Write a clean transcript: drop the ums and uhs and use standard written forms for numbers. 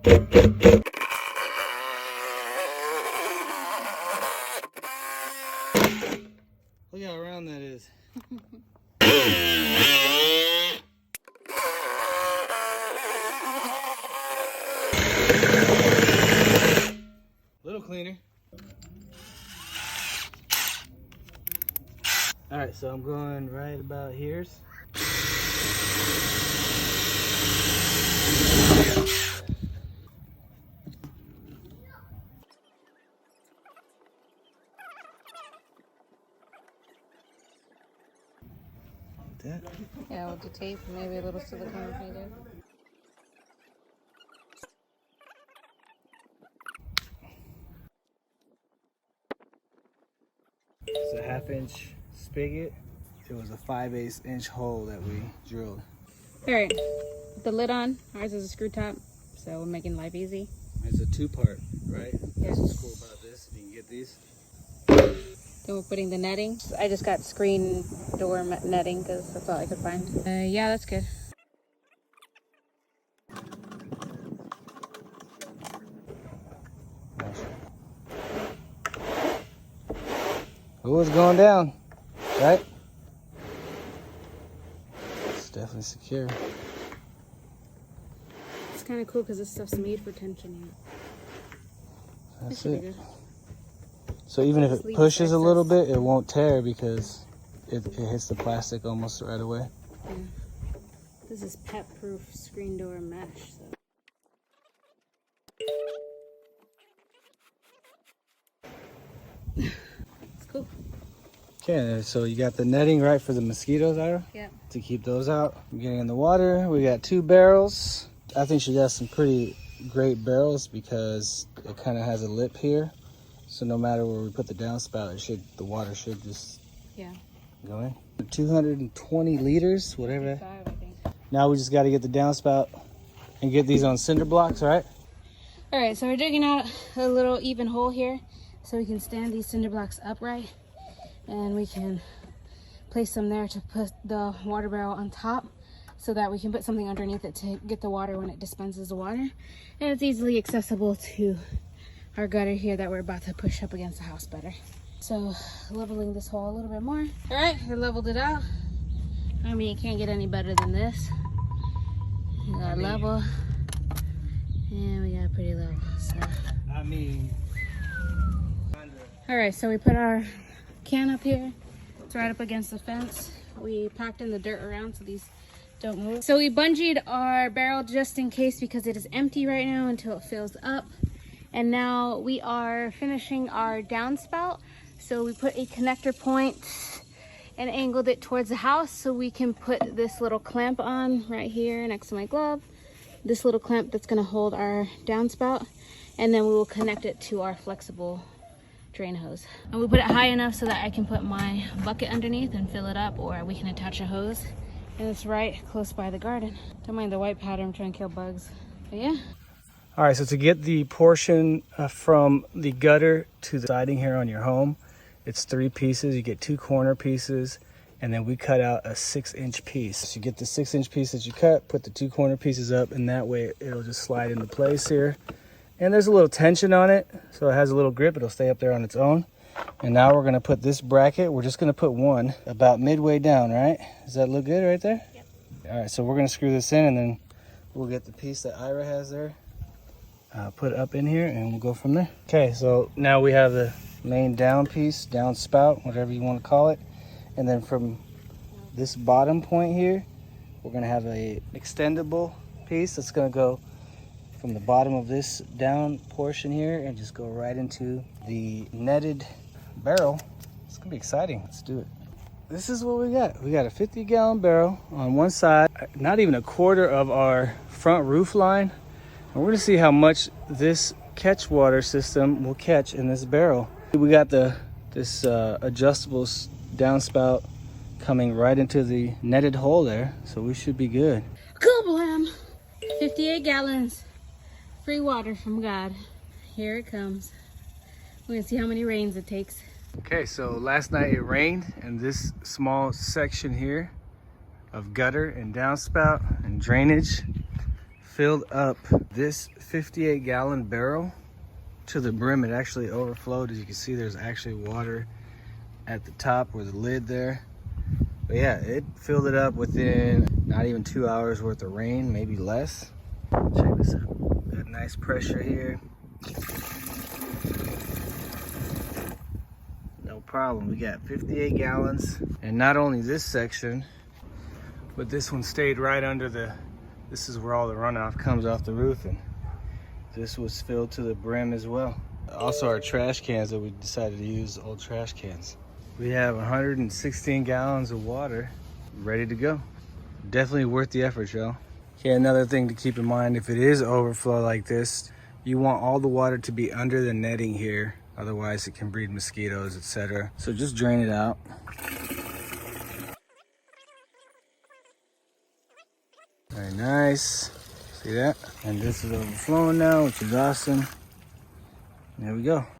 Look how round that is. Little cleaner. All right, so I'm going right about here. That. Yeah, with the tape, maybe a little silicone if needed. It's a 1/2 inch spigot. It was a 5/8 inch hole that we drilled. All right, with the lid on. Ours is a screw top, so we're making life easy. It's a 2-part, right? Yes. That's what's cool about this. You can get these. Then we're putting the netting. I just got screen door netting because that's all I could find. Yeah, that's good. Oh, it's going down, right? It's definitely secure. It's kind of cool because this stuff's made for tension. That's it. So even if it pushes a little bit, it won't tear because it hits the plastic almost right away. Yeah. This is pet-proof screen door mesh. So. It's cool. Okay, so you got the netting right for the mosquitoes, Ira? Yeah. To keep those out. I'm getting in the water. We got 2 barrels. I think she got some pretty great barrels because it kind of has a lip here. So no matter where we put the downspout, the water should just go in. 220 liters, whatever. 5, I think. Now we just got to get the downspout and get these on cinder blocks, right? All right, so we're digging out a little even hole here so we can stand these cinder blocks upright, and we can place them there to put the water barrel on top so that we can put something underneath it to get the water when it dispenses the water. And it's easily accessible to our gutter here that we're about to push up against the house better. So leveling this hole a little bit more. All right, we leveled it out. I mean, it can't get any better than this. We got level, and we got pretty level. So. I mean, all right, so we put our can up here. It's right up against the fence. We packed in the dirt around so these don't move. So we bungeed our barrel just in case because it is empty right now until it fills up. And now we are finishing our downspout. So we put a connector point and angled it towards the house so we can put this little clamp on right here next to my glove. This little clamp that's gonna hold our downspout, and then we will connect it to our flexible drain hose. And we put it high enough so that I can put my bucket underneath and fill it up, or we can attach a hose. And it's right close by the garden. Don't mind the white powder, I'm trying to kill bugs. But yeah. all right, so to get the portion from the gutter to the siding here on your home, it's 3 pieces. You get 2 corner pieces, and then we cut out a 6-inch piece. So you get the 6-inch piece that you cut, put the 2 corner pieces up, and that way it'll just slide into place here. And there's a little tension on it, so it has a little grip. It'll stay up there on its own. And now we're gonna put this bracket. We're just gonna put one about midway down, right? Does that look good right there? Yep. All right, so we're gonna screw this in, and then we'll get the piece that Ira has there, put it up in here, and we'll go from there. Okay, so now we have the main down piece, down spout, whatever you want to call it. And then from this bottom point here, we're gonna have a extendable piece that's gonna go from the bottom of this down portion here and just go right into the netted barrel. It's gonna be exciting. Let's do it. This is what we got. We got a 50-gallon barrel on one side, not even a quarter of our front roof line. And we're gonna see how much this catch water system will catch in this barrel. We got this adjustable downspout coming right into the netted hole there, so we should be good. Kablam! 58 gallons. Free water from God. Here it comes. We're gonna see how many rains it takes. Okay, so last night it rained, and this small section here of gutter and downspout and drainage filled up this 58-gallon barrel to the brim. It actually overflowed. As you can see, there's actually water at the top or the lid there. But yeah, it filled it up within not even 2 hours worth of rain, maybe less. Check this out. Got nice pressure here. No problem. We got 58 gallons. And not only this section, but this one stayed right under the, this is where all the runoff comes off the roof, and this was filled to the brim as well. Also our trash cans that we decided to use, old trash cans. We have 116 gallons of water ready to go. Definitely worth the effort, y'all. Okay, another thing to keep in mind, if it is overflow like this, you want all the water to be under the netting here. Otherwise it can breed mosquitoes, etc. So just drain it out. Very nice. See that? And this is overflowing now, which is awesome. There we go.